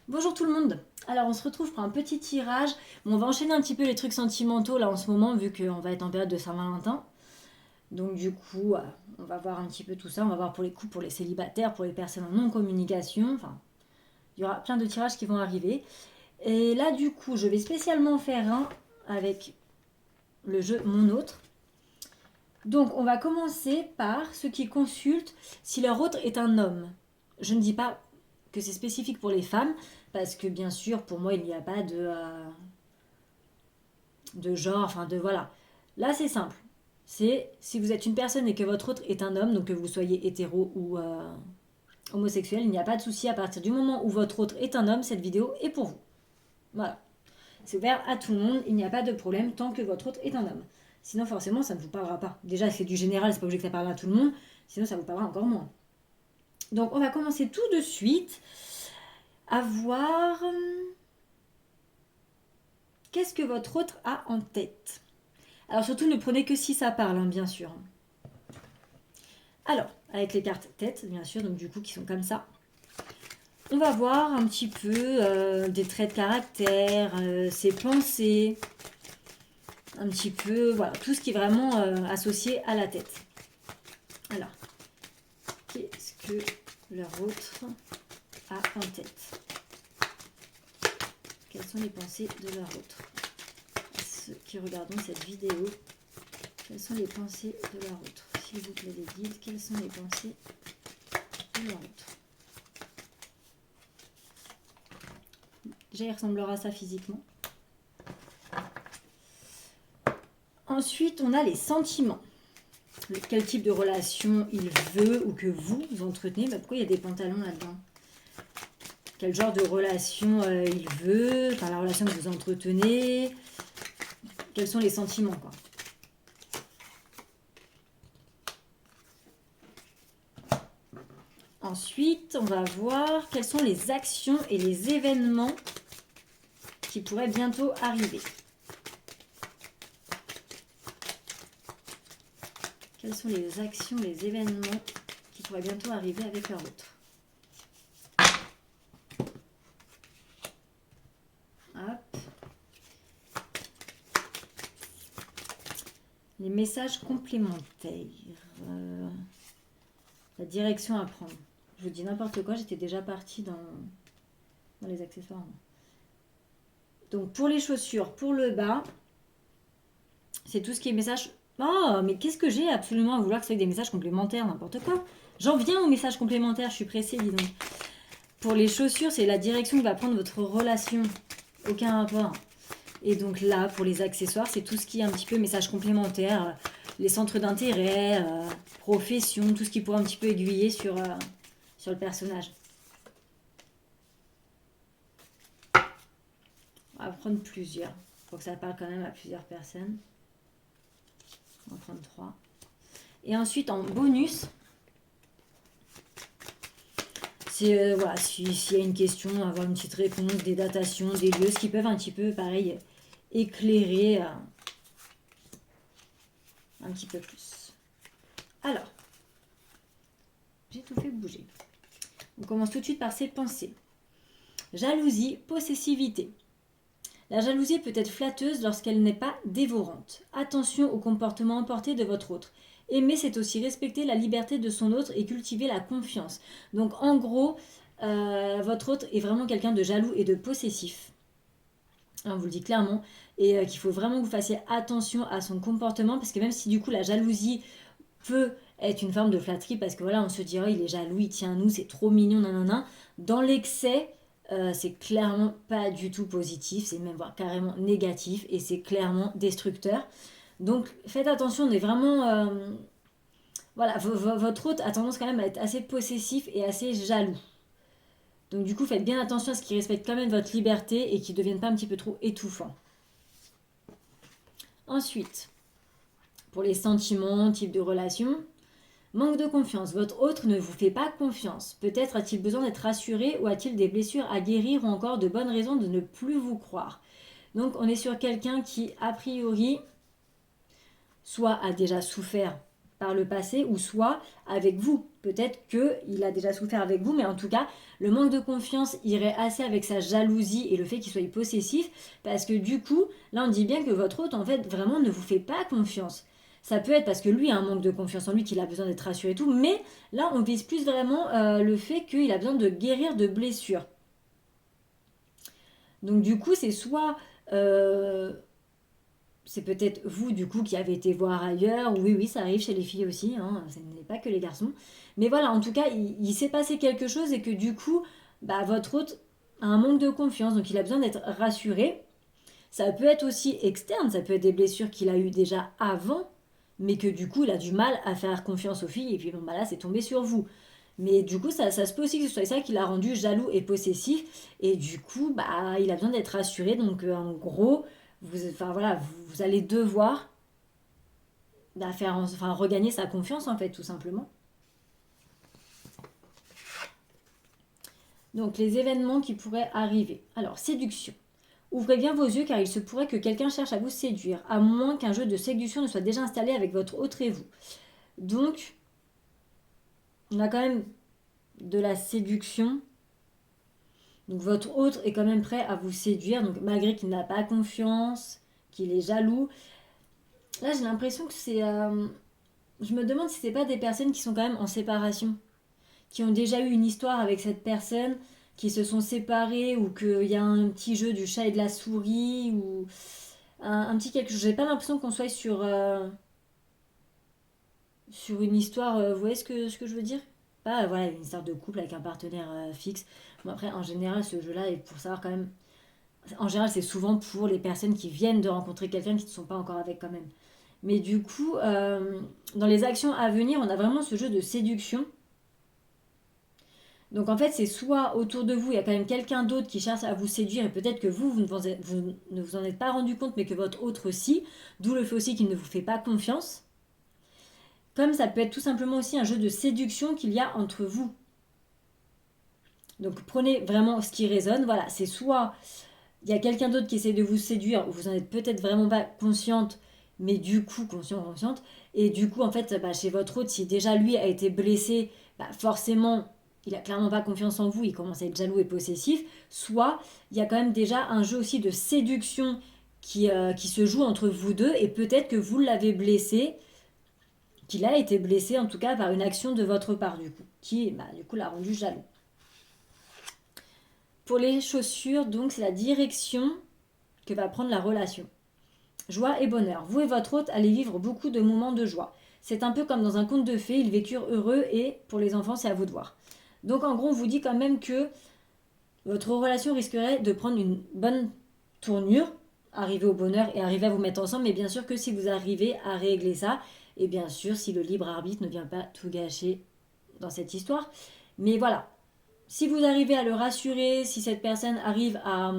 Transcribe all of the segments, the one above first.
Bonjour tout le monde. Alors on se retrouve pour un petit tirage. Bon, on va enchaîner un petit peu les trucs sentimentaux là en ce moment vu qu'on va être en période de Saint-Valentin. Donc du coup, on va voir un petit peu tout ça. On va voir pour les couples, pour les célibataires, pour les personnes en non-communication. Enfin, il y aura plein de tirages qui vont arriver. Et là du coup, je vais spécialement faire un avec le jeu Mon Autre. Donc on va commencer par ceux qui consultent si leur autre est un homme. Je ne dis pas que c'est spécifique pour les femmes, parce que bien sûr, pour moi, il n'y a pas de genre, enfin de voilà. Là, c'est simple. C'est si vous êtes une personne et que votre autre est un homme, donc que vous soyez hétéro ou homosexuel, il n'y a pas de souci. À partir du moment où votre autre est un homme, cette vidéo est pour vous. Voilà. C'est ouvert à tout le monde, il n'y a pas de problème tant que votre autre est un homme. Sinon, forcément, ça ne vous parlera pas. Déjà, c'est du général, c'est pas obligé que ça parle à tout le monde. Sinon, ça vous parlera encore moins. Donc, on va commencer tout de suite à voir qu'est-ce que votre autre a en tête. Alors, surtout, ne prenez que si ça parle, hein, bien sûr. Alors, avec les cartes tête, bien sûr, donc du coup, qui sont comme ça. On va voir un petit peu des traits de caractère, ses pensées, un petit peu, voilà, tout ce qui est vraiment associé à la tête. Alors, qu'est-ce que leur autre a en tête? Quelles sont les pensées de leur autre? À ceux qui regardent cette vidéo, quelles sont les pensées de leur autre? S'il vous plaît, les guides, quelles sont les pensées de leur autre? Déjà, il ressemblera à ça physiquement. Ensuite, on a les sentiments. Quel type de relation il veut ou que vous entretenez. Bah, pourquoi il y a des pantalons là-dedans? Quel genre de relation il veut, enfin la relation que vous entretenez. Quels sont les sentiments, quoi. Ensuite, on va voir quelles sont les actions et les événements qui pourraient bientôt arriver. Quelles sont les actions, les événements qui pourraient bientôt arriver avec leur autre? Hop. Les messages complémentaires. La direction à prendre. Je vous dis n'importe quoi, j'étais déjà partie dans les accessoires. Donc pour les chaussures, pour le bas, c'est tout ce qui est message. Oh, mais qu'est-ce que j'ai absolument à vouloir que ce soit des messages complémentaires, n'importe quoi. J'en viens aux messages complémentaires, je suis pressée, dis donc. Pour les chaussures, c'est la direction que va prendre votre relation. Aucun rapport. Et donc là, pour les accessoires, c'est tout ce qui est un petit peu message complémentaire, les centres d'intérêt, profession, tout ce qui pourrait un petit peu aiguiller sur le personnage. On va prendre plusieurs, pour que ça parle quand même à plusieurs personnes. On va prendre 3. Et ensuite, en bonus, c'est voilà, s'il y a une question, avoir une petite réponse, des datations, des lieux, ce qui peuvent un petit peu, pareil, éclairer un petit peu plus. Alors, j'ai tout fait bouger. On commence tout de suite par ses pensées. Jalousie, possessivité. La jalousie peut être flatteuse lorsqu'elle n'est pas dévorante. Attention au comportement emporté de votre autre. Aimer, c'est aussi respecter la liberté de son autre et cultiver la confiance. Donc en gros, votre autre est vraiment quelqu'un de jaloux et de possessif. On vous le dit clairement. Et qu'il faut vraiment que vous fassiez attention à son comportement, parce que même si du coup la jalousie peut être une forme de flatterie, parce que voilà, on se dirait il est jaloux, il tient à nous, c'est trop mignon, nanana. Dans l'excès, c'est clairement pas du tout positif, c'est même voire carrément négatif et c'est clairement destructeur. Donc faites attention, on est vraiment... voilà, votre hôte a tendance quand même à être assez possessif et assez jaloux. Donc du coup, faites bien attention à ce qu'il respecte quand même votre liberté et qu'il ne devienne pas un petit peu trop étouffant. Ensuite, pour les sentiments, type de relation, manque de confiance. Votre autre ne vous fait pas confiance. Peut-être a-t-il besoin d'être rassuré ou a-t-il des blessures à guérir ou encore de bonnes raisons de ne plus vous croire. Donc on est sur quelqu'un qui, a priori, soit a déjà souffert par le passé ou soit avec vous. Peut-être qu'il a déjà souffert avec vous, mais en tout cas, le manque de confiance irait assez avec sa jalousie et le fait qu'il soit possessif, parce que du coup, là on dit bien que votre hôte en fait vraiment ne vous fait pas confiance. Ça peut être parce que lui a un manque de confiance en lui, qu'il a besoin d'être rassuré et tout, mais là on vise plus vraiment le fait qu'il a besoin de guérir de blessures. Donc du coup, c'est soit c'est peut-être vous du coup qui avez été voir ailleurs. Oui, oui, ça arrive chez les filles aussi, hein, ce n'est pas que les garçons. Mais voilà, en tout cas, il s'est passé quelque chose et que du coup, bah, votre hôte a un manque de confiance, donc il a besoin d'être rassuré. Ça peut être aussi externe, ça peut être des blessures qu'il a eues déjà avant, mais que du coup, il a du mal à faire confiance aux filles, et puis bon, bah là, c'est tombé sur vous. Mais du coup, ça se peut aussi que ce soit ça qui l'a rendu jaloux et possessif. Et du coup, bah, il a besoin d'être rassuré. Donc, en gros, enfin, voilà, vous allez devoir bah, regagner sa confiance, en fait, tout simplement. Donc, les événements qui pourraient arriver. Alors, séduction. Ouvrez bien vos yeux car il se pourrait que quelqu'un cherche à vous séduire, à moins qu'un jeu de séduction ne soit déjà installé avec votre autre et vous. Donc, on a quand même de la séduction. Donc votre autre est quand même prêt à vous séduire, donc malgré qu'il n'a pas confiance, qu'il est jaloux. Là, j'ai l'impression que c'est... je me demande si c'est pas des personnes qui sont quand même en séparation, qui ont déjà eu une histoire avec cette personne, qui se sont séparées, ou qu'il y a un petit jeu du chat et de la souris, ou un petit quelque chose. J'ai pas l'impression qu'on soit sur une histoire, vous voyez ce que je veux dire? Pas voilà, une histoire de couple avec un partenaire fixe. Bon, après, en général, ce jeu-là est pour savoir quand même. En général, c'est souvent pour les personnes qui viennent de rencontrer quelqu'un qui ne sont pas encore avec quand même. Mais du coup, dans les actions à venir, on a vraiment ce jeu de séduction. Donc en fait, c'est soit autour de vous, il y a quand même quelqu'un d'autre qui cherche à vous séduire et peut-être que vous ne vous en êtes pas rendu compte, mais que votre autre aussi. D'où le fait aussi qu'il ne vous fait pas confiance. Comme ça peut être tout simplement aussi un jeu de séduction qu'il y a entre vous. Donc prenez vraiment ce qui résonne. Voilà, c'est soit il y a quelqu'un d'autre qui essaie de vous séduire, vous en êtes peut-être vraiment pas consciente, mais du coup, consciente, et du coup, en fait, bah, chez votre hôte, si déjà lui a été blessé, bah, forcément, il a clairement pas confiance en vous, il commence à être jaloux et possessif, soit il y a quand même déjà un jeu aussi de séduction qui se joue entre vous deux, et peut-être que vous l'avez blessé, qu'il a été blessé en tout cas par une action de votre part, du coup, qui, bah, du coup, l'a rendu jaloux. Pour les chaussures, donc, c'est la direction que va prendre la relation. Joie et bonheur. Vous et votre hôte allez vivre beaucoup de moments de joie. C'est un peu comme dans un conte de fées, ils vécurent heureux et pour les enfants, c'est à vous de voir. Donc en gros, on vous dit quand même que votre relation risquerait de prendre une bonne tournure, arriver au bonheur et arriver à vous mettre ensemble, mais bien sûr que si vous arrivez à régler ça, et bien sûr si le libre arbitre ne vient pas tout gâcher dans cette histoire. Mais voilà, si vous arrivez à le rassurer, si cette personne arrive à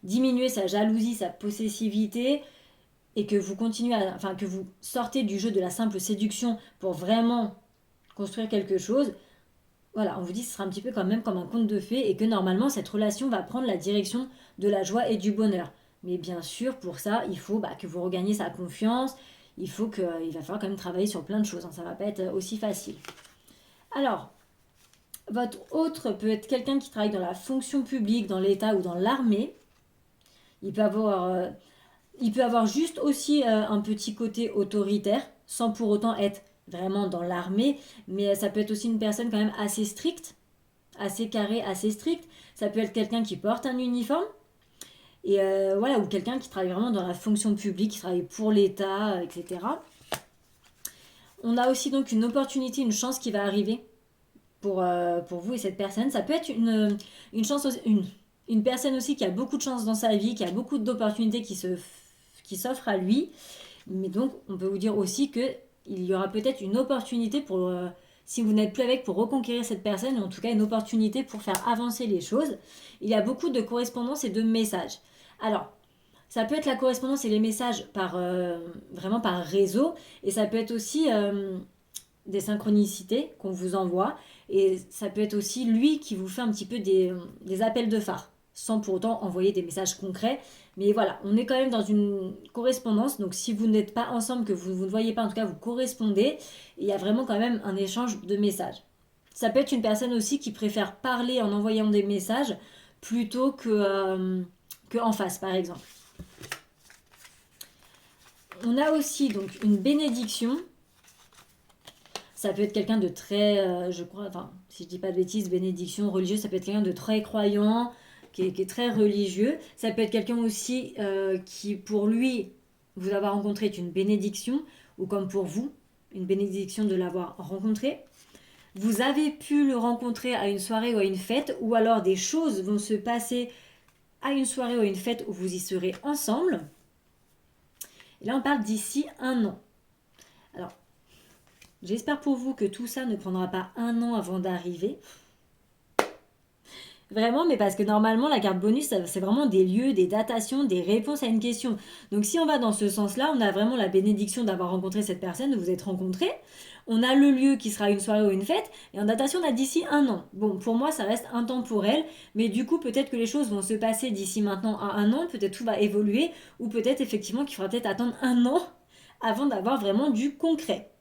diminuer sa jalousie, sa possessivité, et que vous continuez enfin que vous sortez du jeu de la simple séduction pour vraiment construire quelque chose, voilà, on vous dit que ce sera un petit peu quand même comme un conte de fées et que normalement cette relation va prendre la direction de la joie et du bonheur. Mais bien sûr, pour ça, il faut que vous regagniez sa confiance, il va falloir quand même travailler sur plein de choses, hein, ça va pas être aussi facile. Alors, votre autre peut être quelqu'un qui travaille dans la fonction publique, dans l'État ou dans l'armée. Il peut avoir juste aussi un petit côté autoritaire, sans pour autant être vraiment dans l'armée, mais ça peut être aussi une personne quand même assez stricte, assez carrée, assez stricte. Ça peut être quelqu'un qui porte un uniforme, et voilà, ou quelqu'un qui travaille vraiment dans la fonction publique, qui travaille pour l'État, etc. On a aussi donc une opportunité, une chance qui va arriver pour vous et cette personne. Ça peut être une chance, une personne aussi qui a beaucoup de chance dans sa vie, qui a beaucoup d'opportunités qui s'offrent à lui. Mais donc, on peut vous dire aussi qu'il y aura peut-être une opportunité pour, si vous n'êtes plus avec, pour reconquérir cette personne, ou en tout cas une opportunité pour faire avancer les choses. Il y a beaucoup de correspondances et de messages. Alors, ça peut être la correspondance et les messages vraiment par réseau, et ça peut être aussi des synchronicités qu'on vous envoie, et ça peut être aussi lui qui vous fait un petit peu des appels de phare, sans pour autant envoyer des messages concrets. Mais voilà, on est quand même dans une correspondance. Donc si vous n'êtes pas ensemble, que vous ne voyez pas, en tout cas vous correspondez, il y a vraiment quand même un échange de messages. Ça peut être une personne aussi qui préfère parler en envoyant des messages plutôt que en face, par exemple. On a aussi donc une bénédiction. Ça peut être quelqu'un de très, je crois, enfin, si je dis pas de bêtises, bénédiction religieuse, ça peut être quelqu'un de très croyant, qui est très religieux. Ça peut être quelqu'un aussi qui, pour lui, vous avoir rencontré est une bénédiction, ou comme pour vous, une bénédiction de l'avoir rencontré. Vous avez pu le rencontrer à une soirée ou à une fête, ou alors des choses vont se passer à une soirée ou à une fête où vous y serez ensemble. Et là, on parle d'ici 1 an. Alors, j'espère pour vous que tout ça ne prendra pas 1 an avant d'arriver. Vraiment, mais parce que normalement, la carte bonus, c'est vraiment des lieux, des datations, des réponses à une question. Donc, si on va dans ce sens-là, on a vraiment la bénédiction d'avoir rencontré cette personne, de vous être rencontrés. On a le lieu qui sera une soirée ou une fête. Et en datation, on a d'ici 1 an. Bon, pour moi, ça reste intemporel. Mais du coup, peut-être que les choses vont se passer d'ici maintenant à 1 an. Peut-être tout va évoluer. Ou peut-être effectivement qu'il faudra peut-être attendre 1 an avant d'avoir vraiment du concret.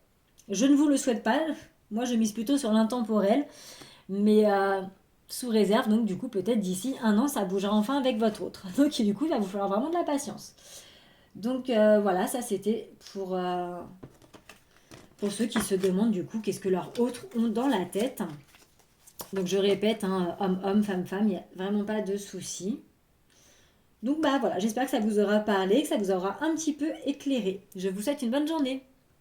Je ne vous le souhaite pas. Moi, je mise plutôt sur l'intemporel. Mais sous réserve, donc du coup, peut-être d'ici 1 an, ça bougera enfin avec votre autre. Donc du coup, il va vous falloir vraiment de la patience. Donc voilà, ça c'était pour ceux qui se demandent du coup qu'est-ce que leurs autres ont dans la tête. Donc je répète, hein, homme, femme, il n'y a vraiment pas de souci. Donc bah voilà, j'espère que ça vous aura parlé, que ça vous aura un petit peu éclairé. Je vous souhaite une bonne journée.